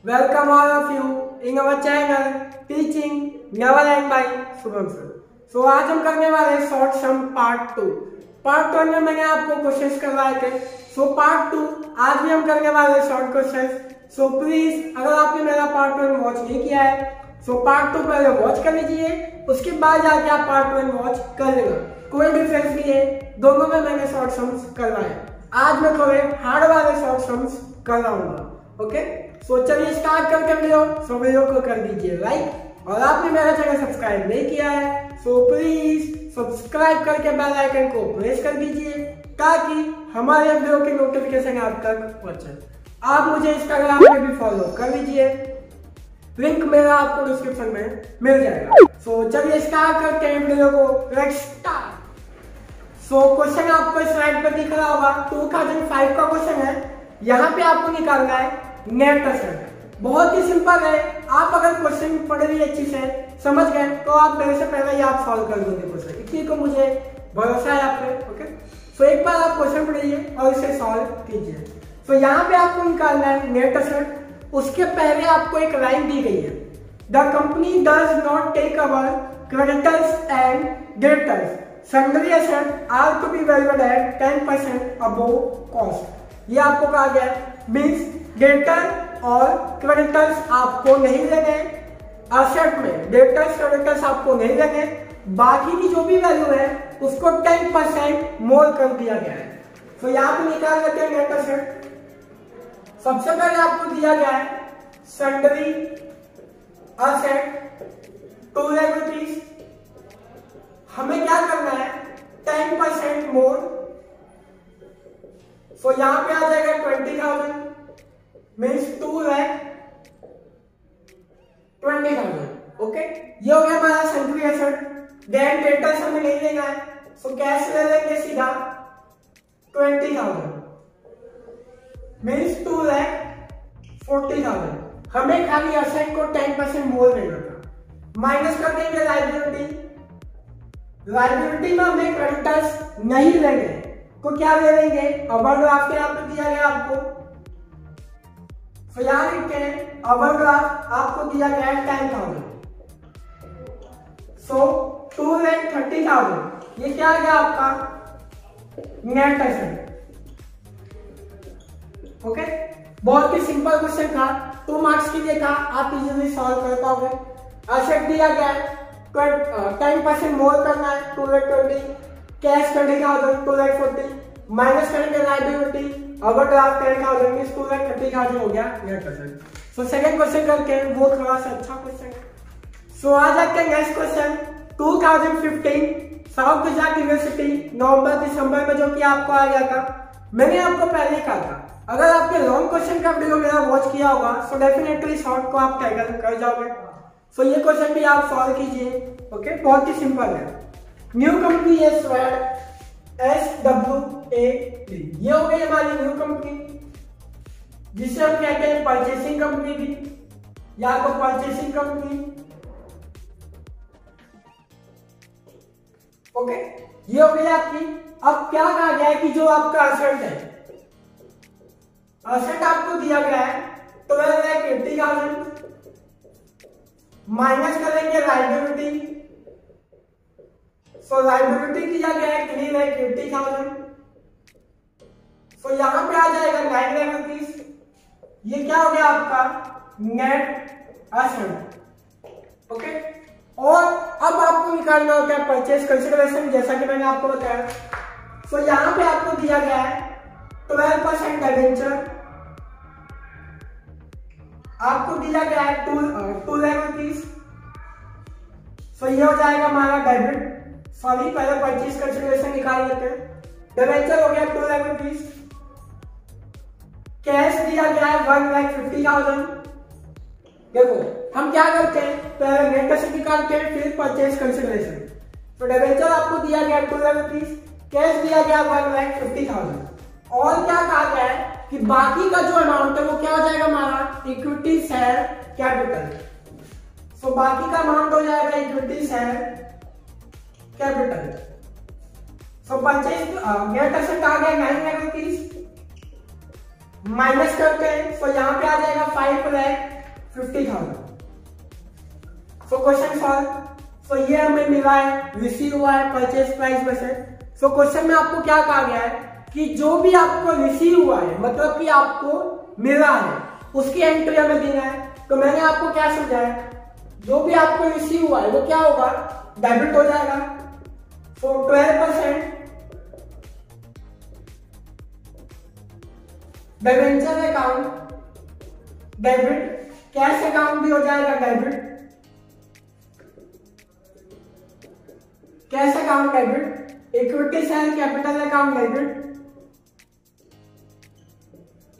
Welcome all of you in our channel Teaching Never End by Shubham sir. So आज हम करने वाले हैं शॉर्ट सम पार्ट 2। पार्ट 1 में मैंने आपको क्वेश्चंस करवाए थे। सो पार्ट 2 आज भी हम करने वाले हैं शॉर्ट क्वेश्चंस। सो प्लीज अगर आपने मेरा पार्ट 1 वॉच नहीं किया है सो पार्ट 2 पहले वॉच कर लीजिए, उसके बाद जाके आप पार्ट 1 वॉच कर लेना। कोई डिफरेंस नहीं है, दोनों में मैंने शॉर्ट सम्स करवाए। आज मैं थोड़े हार्ड वाले शॉर्ट सम्स करवाऊंगा। ओके, सो चलिए स्टार्ट करके वीडियो को कर दीजिए लाइक, और आपने मेरा चैनल सब्सक्राइब नहीं किया है सो प्लीज सब्सक्राइब करके बेल आइकन को प्रेस कर दीजिए ताकि हमारे वीडियो की नोटिफिकेशन आप तक पहुंचे। आप मुझे इंस्टाग्राम पे भी फॉलो कर लीजिए, लिंक मेरा आपको डिस्क्रिप्शन में मिल जाएगा। सो चलिए स्टार्ट करते हैं वीडियो को। Let's start. सो क्वेश्चन आपको स्लाइड पर दिख रहा होगा, 2005 का क्वेश्चन है। यहाँ पे आपको निकालना है नेट असेट। बहुत ही सिंपल है, आप अगर क्वेश्चन पढ़ रही अच्छी से समझ गए तो आप मेरे से पहले ही आप सॉल्व कर दोगे क्वेश्चन, इतनी को मुझे भरोसा है आप पे। ओके, सो एक बार आप क्वेश्चन पढ़िए और इसे सॉल्व कीजिए। सो यहाँ पे आपको निकालना है नेट असेट। उसके पहले आपको एक लाइन दी गई है, the company does not take our creditors and debtors, sundry asset are to be valued at 10% above cost. ये आपको कहा गया है, मीन्स डेटर और क्रेडिटर्स आपको नहीं लेने, एसेट में डेटर्स क्रेडिटर्स आपको नहीं लेने, बाकी की जो भी वैल्यू है उसको 10% मोर कर दिया गया है। तो यहाँ पे निकाल लेते हैं नेट एसेट। सबसे पहले आपको दिया गया है सन्ड्री एसेट 2 लाख रुपीज। हमें क्या करना है 10% मोर, सो यहां पे आ जाएगा 20,000 मीन्स 2,20,000। ओके, ये हो गया हमारा सन्ड्री एसेट। देन डेटर्स हमें नहीं लेना है, सो कैश ले लेंगे सीधा 20,000 मीन्स 2,40,000। हमें खाली एसेट को 10% मोर लेना था। माइनस कर देंगे लायबिलिटी। लायबिलिटी में हमें क्रेडिटर्स नहीं लेंगे तो क्या ले लेंगे, ओवरड्राफ्ट यहाँ पे दिया गया आपको। तो यहाँ लिखते हैं ओवरड्राफ्ट आपको दिया गया है 10,000, सो 2,30,000। ये क्या आ गया आपका नेट एसेट। ओके, बहुत ही सिंपल क्वेश्चन था, 2 मार्क्स के लिए था, आप इजीली सॉल्व कर पाओगे। एसेट दिया गया है 10% मोर करना है 2,20,000, कैश 20,000 2,40,000, माइनस करेंगे लायबिलिटी ओवरड्राफ्ट 10,000 मींस 2,30,000 हो गया net asset. So second question करते हैं, वो थोड़ा सा अच्छा क्वेश्चन है। सो आ जाते हैं नेक्स्ट क्वेश्चन। 2015 साउथ गुजरात यूनिवर्सिटी नवंबर दिसंबर में जो कि आपको आ गया था। मैंने आपको पहले ही कहा था अगर आपने लॉन्ग क्वेश्चन का वीडियो मेरा वॉच किया होगा सो डेफिनेटली शॉर्ट को आप टैकल कर जाओगे। सो ये क्वेश्चन भी आप सॉल्व कीजिए। ओके, बहुत ही सिंपल है। न्यू कंपनी है स्वैग SWAD, ये हो गई हमारी न्यू कंपनी, जिसे हम कहते हैं परचेसिंग कंपनी भी या तो परचेसिंग कंपनी। ओके, ये हो गई आपकी। अब क्या कहा गया है कि जो आपका एसेट है, एसेट आपको दिया गया है 12,80,000, माइनस करेंगे लायबिलिटी, सो लायबिलिटी दिया गया है 3,80,000, सो यहां पे आ जाएगा 9 लाख रुपीज। ये क्या हो गया आपका नेट एसेट। ओके, और अब आपको निकालना होता है परचेज कंसिडरेशन, जैसा कि मैंने आपको बताया। सो यहां पे आपको दिया गया है 12% डिबेंचर, आपको दिया गया है 2 लाख रुपीज। सो ये हो जाएगा हमारा डेबिट, सॉरी पहले परचेज कंसिडरेशन निकाल लेते हैं। डिबेंचर हो गया 2 लाख रुपीज, कैश दिया गया है 1,50,000। देखो हम क्या करते हैं, पहले नेट एसेट निकालते हैं फिर परचेज कंसिडरेशन। तो डिबेंचर आपको दिया गया 2 लाख रुपीज, कैश दिया गया 1,50,000, और क्या कहा गया है कि बाकी का जो अमाउंट है वो क्या हो जाएगा हमारा इक्विटी शेयर कैपिटल। सो बाकी का अमाउंट हो जाएगा equity share capital. So purchase net asset आ गया 9 लाख रुपीज, माइनस करते हैं तो यहाँ पे आ जाएगा 5,50,000। So question solve. सो ये हमें मिला है, रिसीव हुआ है परचेज प्राइस में से। सो क्वेश्चन में आपको क्या कहा गया है कि जो भी आपको रिसीव हुआ है, मतलब कि आपको मिला है, उसकी एंट्री हमें देना है। तो मैंने आपको क्या समझाया, जो भी आपको रिसीव हुआ है वो क्या होगा, डेबिट हो जाएगा। So 12% debenture account debit, cash account भी हो जाएगा debit, cash account debit, equity share capital account debit,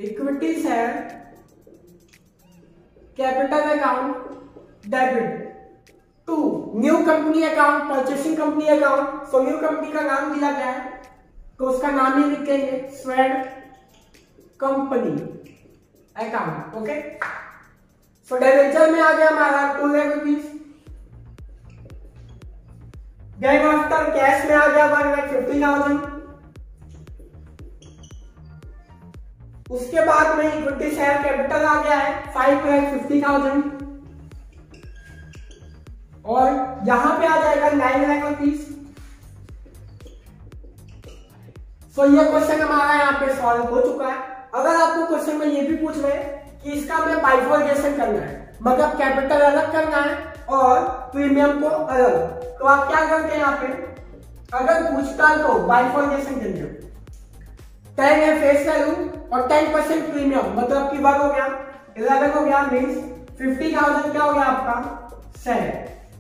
equity share capital account debit to new company account, purchasing company account. So new company का नाम दिया गया है तो उसका नाम ही लिखेंगे स्वेड company account. Okay, so debenture में आ गया हमारा 2 lakh rupees. Then after cash में आ गया 1,50,000। उसके बाद में इक्विटी शेयर कैपिटल आ गया है 5,50,000 और यहां पे आ जाएगा 9 लाख रुपीज। सो ये क्वेश्चन हमारा यहाँ पे सॉल्व हो चुका है। अगर आपको क्वेश्चन में ये भी पूछ रहे कि इसका हमें बाइफॉर्केशन करना है, मतलब कैपिटल अलग करना है और प्रीमियम को अलग, तो आप क्या करते हैं यहाँ पे, अगर पूछता तो बाइफॉर्केशन करिए। 10 है फेस वैल्यू और 10% प्रीमियम, मतलब कि 1 हो गया, 11 हो गया, मीन्स 50,000 क्या हो गया आपका शेयर।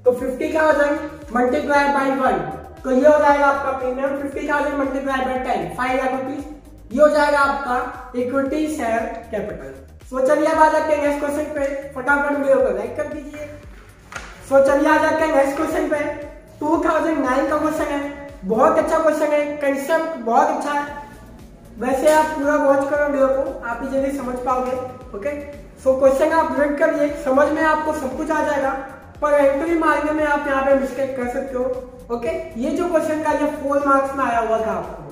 तो 50,000 मल्टीप्लाई बाई 1, तो ये हो जाएगा आपका premium. 50,000 multiply by 10, 5 lakh rupees, ये हो जाएगा आपका इक्विटी शेयर कैपिटल। सो चलिए अब आ जाते हैं नेक्स्ट क्वेश्चन पे, फटाफट वीडियो को लाइक कर दीजिए। सो चलिए आ जाते हैं नेक्स्ट क्वेश्चन पे। 2009 का क्वेश्चन है, बहुत अच्छा क्वेश्चन है, कंसेप्ट बहुत अच्छा है। वैसे आप पूरा वॉच करो वीडियो को, आप ही जल्दी समझ पाओगे। ओके, सो क्वेश्चन आप रीड करिए, समझ में आपको सब कुछ आ जाएगा, पर एंट्री मारने में आप यहाँ पे मिस्टेक कर सकते हो। ओके, ये जो क्वेश्चन का ये 4 मार्क्स में आया हुआ था आपको।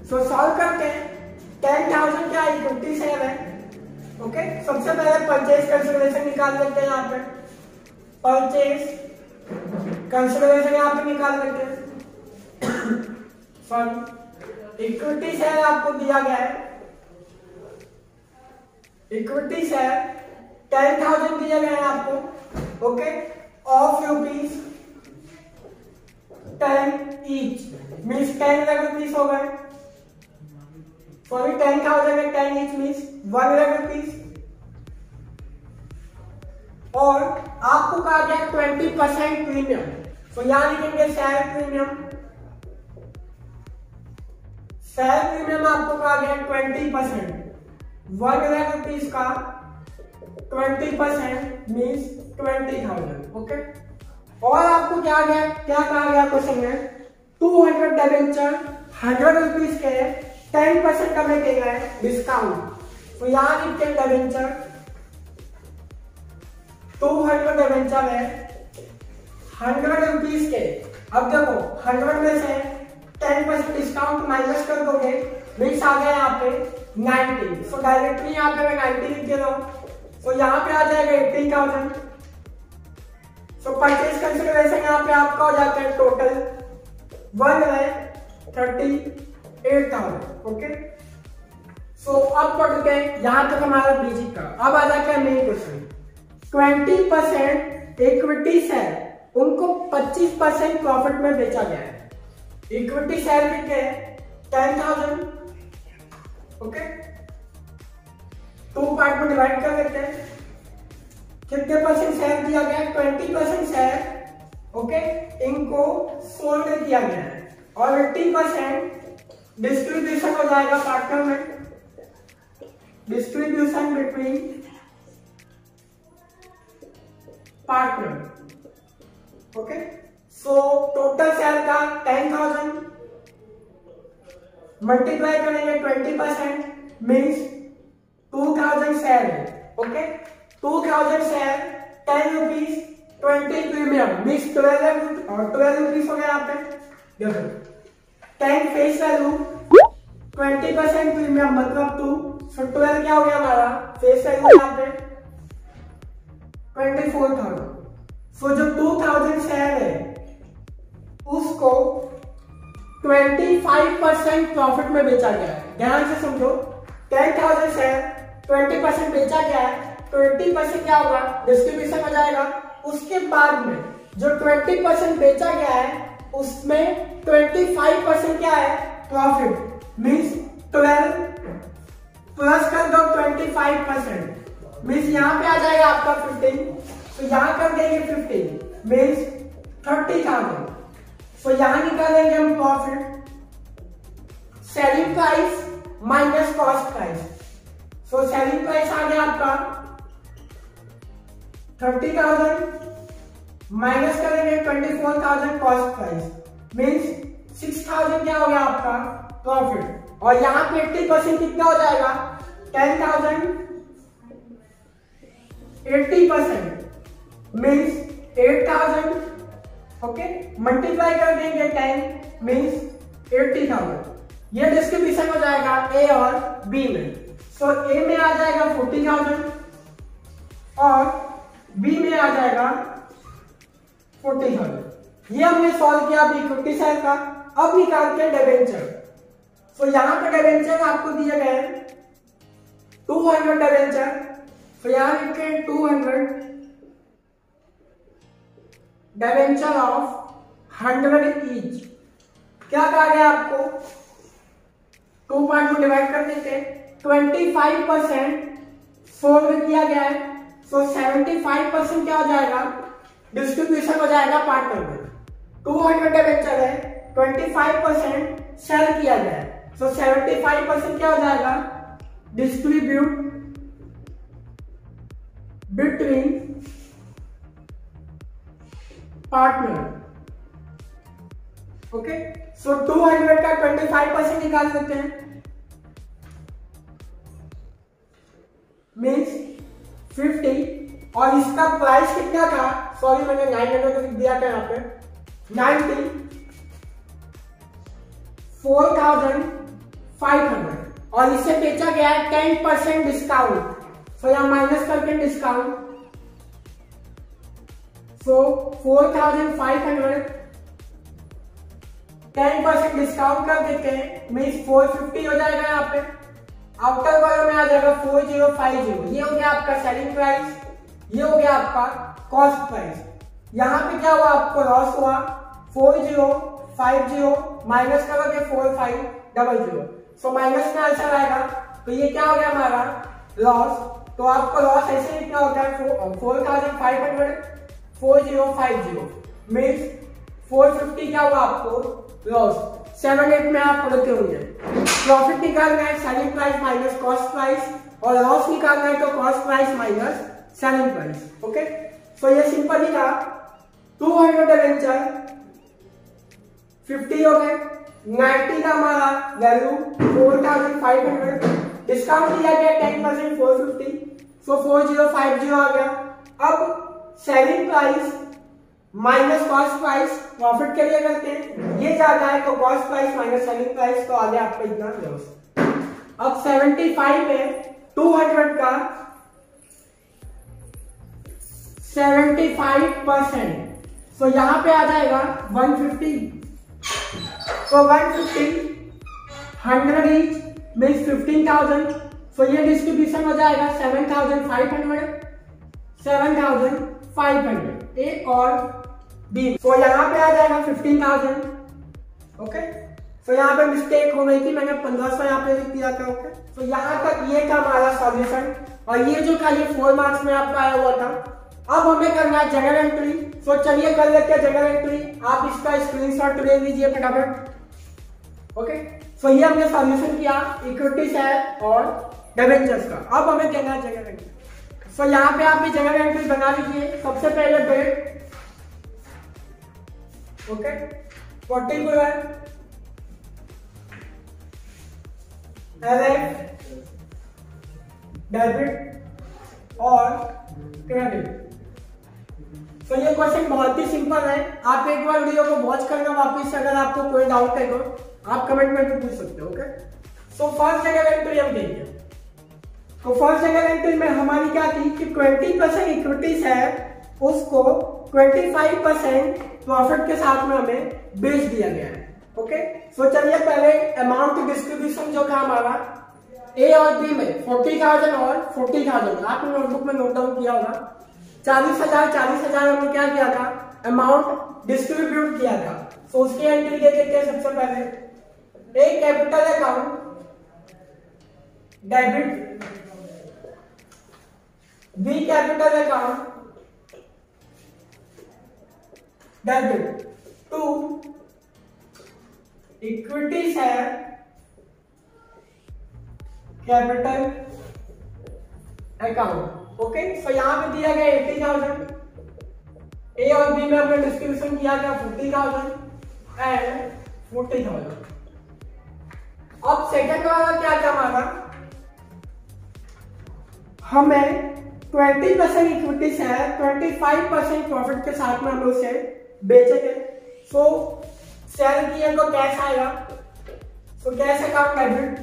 सो सॉल्व करते हैं। 10,000 क्या इक्विटी शेयर है। ओके, सबसे पहले परचेज कंसिडरेशन निकाल लेते हैं। यहाँ पे परचेज कंसिडरेशन यहाँ पे निकाल लेते हैं। सॉरी, इक्विटी शेयर आपको दिया गया है, इक्विटी शेयर 10,000 दिया गया है आपको। Okay, of rupees 10 each, means 10 lakh rupees हो गए। सॉरी, 10,000 है, 10 ईच मीन्स 1 लाख रुपीज। और आपको कहा गया 20% प्रीमियम, तो यहां लिखेंगे शेयर प्रीमियम। शेयर प्रीमियम आपको कहा गया 20%, 1 लाख रुपीज का 20% मीन्स 20,000। ओके, और आपको क्या कहा गया क्वेश्चन में, 200 डिबेंचर 100 रुपीज के 10% का में देगा है डिस्काउंट। तो यहां लिखते हैं डिबेंचर 200 डिबेंचर है 100 रुपीज के। अब देखो 100 में से 10% डिस्काउंट माइनस कर दोगे, मीन्स आ गया यहाँ पे 90। सो डायरेक्टली यहाँ पे मैं 90 लिख दे रहा हूँ। सो यहाँ पे आ जाएगा 18,000। सो परचेज कंसिडरेशन यहाँ पे आपका हो जाता है टोटल 1,38,000। ओके, सो अब पढ़ते हैं, यहाँ तक हमारा बेसिक का। अब आ जाता है मेन क्वेश्चन। 20% इक्विटी शेयर उनको 25% प्रॉफिट में बेचा गया है। इक्विटी शेयर कितने हैं 10,000। ओके, 2 पार्ट में डिवाइड कर लेते हैं। कितने परसेंट शेयर दिया गया है, 20% शेयर। ओके, इनको सोल्ड किया गया है और 80% डिस्ट्रीब्यूशन हो जाएगा पार्टनर में, distribution between partner. Okay, so total share का 10,000 मल्टीप्लाई करेंगे 20% मीन्स 2,000 शेयर है। Okay, 2,000 share 10 rupees 20 premium means 12 rupees हो गया। यहाँ पे देखो 10 फेस वैल्यू 20% प्रीमियम मतलब 2, सो 12 क्या हो गया हमारा फेस वैल्यू यहाँ पे 24,000। सो जो 2,000 शेयर है उसको 25% प्रॉफिट में बेचा गया है। ध्यान से समझो, 10,000 शेयर 20% बेचा गया है, 20% क्या होगा डिस्ट्रीब्यूशन हो जाएगा। उसके बाद में जो 20% बेचा गया है उसमें 25% क्या है प्रॉफिट, मीन्स 12 प्लस कर दो 25%, मीन्स यहाँ पे आ जाएगा आपका 15, तो यहाँ कर देंगे 15 मीन्स 30,000। सो यहाँ निकालेंगे हम profit, selling price minus cost price. So selling price आ गया आपका 30,000 माइनस करेंगे 24,000 कॉस्ट प्राइस, मीन्स 6,000 क्या हो गया आपका प्रॉफिट। और यहाँ पे 80% कितना हो जाएगा 10,000, 80% मीन्स 8,000। ओके, मल्टीप्लाई कर देंगे 10 मीन्स 80,000। ये डिस्ट्रीब्यूशन हो जाएगा ए और बी में। सो ए में आ जाएगा 40,000 और बी में आ जाएगा 40,000। ये हमने सॉल्व किया अभी इक्विटी शेयर का। अब निकालते हैं डिबेंचर। सो यहाँ पे डिबेंचर आपको दिया गया है 200 डिबेंचर। तो यहाँ लिखते हैं 200 डिबेंचर ऑफ 100 ईच। क्या कहा गया आपको 2 पार्ट में डिवाइड कर देते हैं। 25% सोल्व किया गया है, सो 75% क्या हो जाएगा डिस्ट्रीब्यूशन हो जाएगा पार्टनर में। 200 डिबेंचर है, 25% सेल किया गया है, सो 75% क्या हो जाएगा डिस्ट्रीब्यूट बिटवीन पार्टनर। ओके, सो 200 का 25% निकाल देते हैं, मीन्स 50। और इसका प्राइस कितना था, सॉरी मैंने 900 दिया था यहाँ पे 90, 4,500 और इसे बेचा गया है 10% डिस्काउंट। सो यहाँ माइनस करके डिस्काउंट, सो 4,500 10% डिस्काउंट कर देते हैं, मीन्स 450 हो जाएगा। यहाँ पे आउटर वालों में आ जाएगा 4050। ये हो गया आपका सेलिंग प्राइस, ये हो गया आपका कॉस्ट प्राइस। यहाँ पे क्या हुआ आपको लॉस हुआ 4050 माइनस करोगे 4500, सो माइनस में आंसर आएगा। तो ये क्या हो गया हमारा लॉस। तो आपको लॉस ऐसे लिखना होता है 4,500 4050 मीन्स 450 क्या हुआ आपको लॉस। 7-8 में आप पढ़ते होंगे। प्रॉफिट निकालना है selling price minus cost price और लॉस निकालना है तो cost price minus selling price. Okay, so ये सिंपल ही था। 200 डिबेंचर 50 हो गए, 90 का हमारा वैल्यू 4,500, डिस्काउंट दिया गया 10% 450, सो 4050 आ गया। अब selling price minus cost price profit के लिए करते हैं, ये जाता है तो cost price minus selling price, तो आ गया आपका इतना लॉस। अब 75 है 200 का 75%, सो यहां पे आ जाएगा 150। सो 150 100 ईच मीन्स 15,000। सो ये डिस्ट्रीब्यूशन हो जाएगा 7,500 ए और बी। सो यहाँ पे आ जाएगा 15,000। ओके, सो यहाँ पे मिस्टेक हो गई थी, मैंने 1500 यहाँ पे लिख दिया था। ओके, सो यहाँ तक ये था हमारा सॉल्यूशन और ये जो था ये 4 मार्क्स में आपका आया हुआ था। अब हमें करना है जनरल एंट्री। सो चलिए कर लेते हैं जनरल एंट्री। आप इसका स्क्रीनशॉट ले लीजिए फटाफट। ओके, सो ये हमने सॉल्यूशन किया इक्विटी शेयर और डिबेंचर्स का। अब हमें कहना है जनरल एंट्री। सो यहाँ पे आप भी जनरल एंट्री बना लीजिए। सबसे पहले डेट, ओके, पर्टिकुलर डेबिट और क्रेडिट। तो ये क्वेश्चन बहुत ही सिंपल है। आप एक बार वीडियो को वॉच करना वापिस, अगर आपको कोई डाउट है तो आप कमेंट में भी पूछ सकते हो। ओके, सो फर्स्ट जगह एंट्री हम देंगे। तो फर्स्ट जगह एंट्री में हमारी क्या थी कि 20% इक्विटीज है उसको 25% प्रॉफिट के साथ में हमें बेच दिया गया है। ओके, सो चलिए पहले अमाउंट डिस्ट्रीब्यूशन जो था हमारा ए और बी में 40,000 और 40,000 आपने नोटबुक में नोट डाउन किया होगा। 40,000 हमने क्या किया था, अमाउंट डिस्ट्रीब्यूट किया था। तो उसकी एंट्री दे देते हैं सबसे पहले। A capital account debit, B capital account debit to equity share capital account. Okay, so यहां पे दिया गया 80,000। ए और बी में हमने डिस्ट्रीब्यूशन किया था 40,000 एंड 40,000। अब सेकंड वाला क्या था हमारा, हमें 20% इक्विटी शेयर 25% प्रॉफिट के साथ में हम उसे बेचेंगे। सो सेल किए तो कैश आएगा, so cash account debit,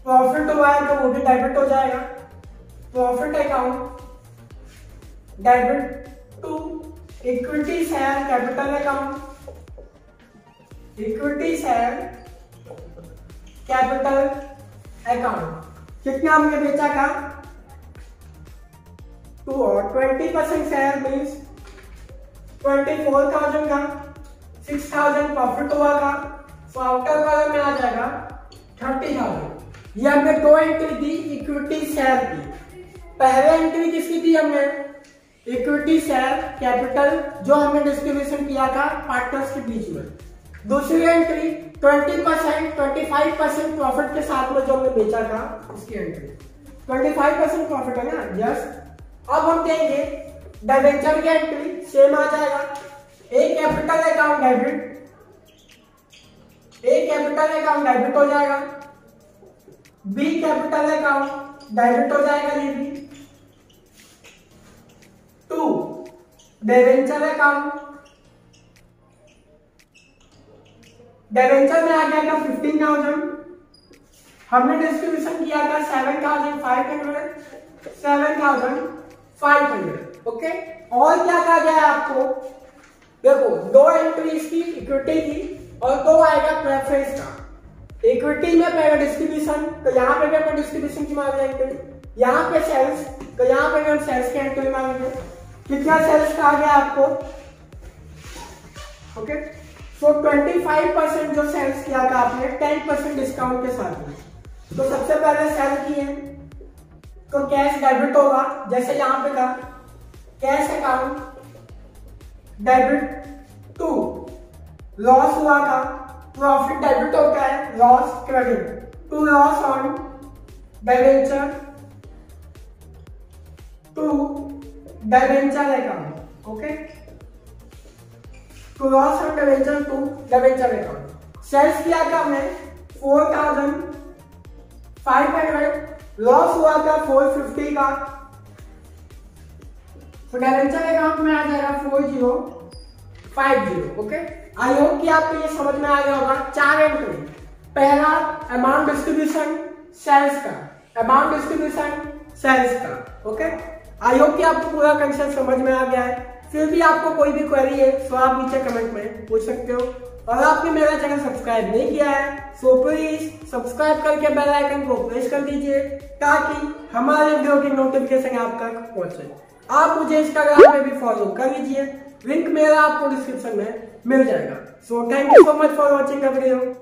profit हुआ है तो वो भी डेबिट हो जाएगा। Profit account debit to equity share capital account, equity share capital account. कितना हमने बेचा था, 2 और 20% शेयर मीन्स 24,000 का 6,000 प्रॉफिट हुआ था। सो आउटर वाले में आ जाएगा 30,000। ये हमने 2 एंट्री दी इक्विटी शेयर की। पहले एंट्री किसकी दी हमने, इक्विटी शेयर कैपिटल जो हमने डिस्ट्रीब्यूशन किया था पार्टनर्स के बीच में। दूसरी एंट्री 20% 25% प्रॉफिट के साथ में जो हमने बेचा था उसकी एंट्री। 25% प्रॉफिट है ना, यस। अब हम देंगे डिबेंचर की एंट्री, सेम आ जाएगा। ए कैपिटल अकाउंट डेबिट, ए कैपिटल अकाउंट डेबिट हो जाएगा। बी कैपिटल अकाउंट डेबिट हो जाएगा ये भी। टू डिबेंचर अकाउंट, डिबेंचर में आ गया था 15,000। हमने डिस्ट्रीब्यूशन किया था 7,500 7,500। ओके, और क्या कहा गया है आपको, देखो 2 एंट्री इसकी इक्विटी की और 2 आएगा प्रेफरेंस का। इक्विटी में पहले डिस्ट्रीब्यूशन, तो यहाँ पे भी हम डिस्ट्रीब्यूशन की मांग रहे हैं। यहाँ पे सेल्स, तो यहाँ पे भी हम सेल्स की एंट्री मांगेंगे। कितना सेल्स का आ गया आपको, ओके। सो 25% जो सेल्स किया था आपने 10% डिस्काउंट के साथ में। तो सबसे पहले सेल किए तो कैश डेबिट होगा, जैसे यहाँ पे था cash account debit to loss हुआ था, प्रॉफिट डेबिट होता है, loss credit to loss on debenture to debenture account. Okay, to loss on debenture to debenture account. Sales किया था हमने 4,500, लॉस हुआ था 450 का। तो डिबेंचर अकाउंट में आ जाएगा 4050। ओके, आई होप कि आपको ये समझ में आ गया होगा। 4 एंट्री, पहला अमाउंट डिस्ट्रीब्यूशन सेल्स का, अमाउंट डिस्ट्रीब्यूशन सेल्स का। ओके, आई होप कि आपको पूरा कंसेप्ट समझ में आ गया है। फिर भी आपको कोई भी क्वेरी है तो आप नीचे कमेंट में पूछ सकते हो। और आपने मेरा चैनल सब्सक्राइब नहीं किया है सो प्लीज सब्सक्राइब करके बेल आइकन को प्रेस कर दीजिए ताकि हमारे वीडियो की नोटिफिकेशन आप तक पहुंचे। आप मुझे इंस्टाग्राम में भी फॉलो कर लीजिए, लिंक मेरा आपको डिस्क्रिप्शन में मिल जाएगा। So thank you so much for watching the video.